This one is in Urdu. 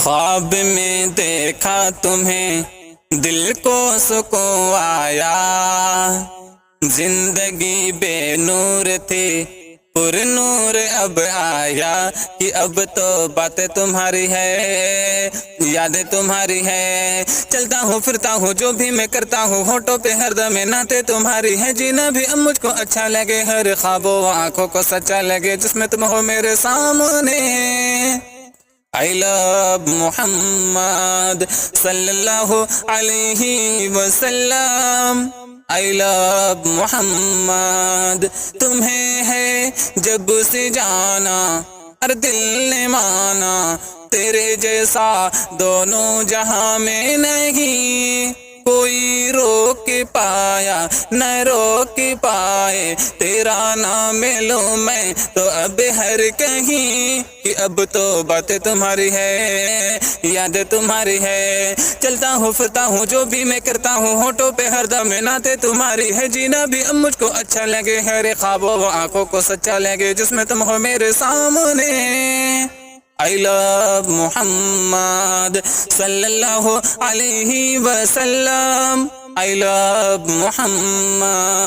خواب میں دیکھا تمہیں دل کو سکون آیا، زندگی بے نور تھی پر نور اب آیا، کہ اب تو باتیں تمہاری ہے، یادیں تمہاری ہے، چلتا ہوں پھرتا ہوں جو بھی میں کرتا ہوں، ہونٹوں پہ ہر دم نعتیں تمہاری ہے، جینا بھی اب مجھ کو اچھا لگے، ہر خواب و آنکھوں کو سچا لگے جس میں تم ہو میرے سامنے۔ I love محمد صلی اللہ علیہ وسلم، I love محمد، تمہیں ہے جب سے جانا ہر دل نے مانا، تیرے جیسا دونوں جہاں میں نہیں کوئی روک پایا نہ روک پائے، تیرا نام لوں میں تو اب ہر کہیں، کہ اب تو باتیں تمہاری ہے، یادیں تمہاری ہے، چلتا ہوں پھرتا ہوں جو بھی میں کرتا ہوں، ہونٹوں پہ ہر دم نعتیں تمہاری ہے، جینا بھی اب مجھ کو اچھا لگے، ہر خوابوں و آنکھوں کو سچا لگے جس میں تم ہو میرے سامنے۔ I love محمد صلی اللہ علیہ وسلم، I love محمد۔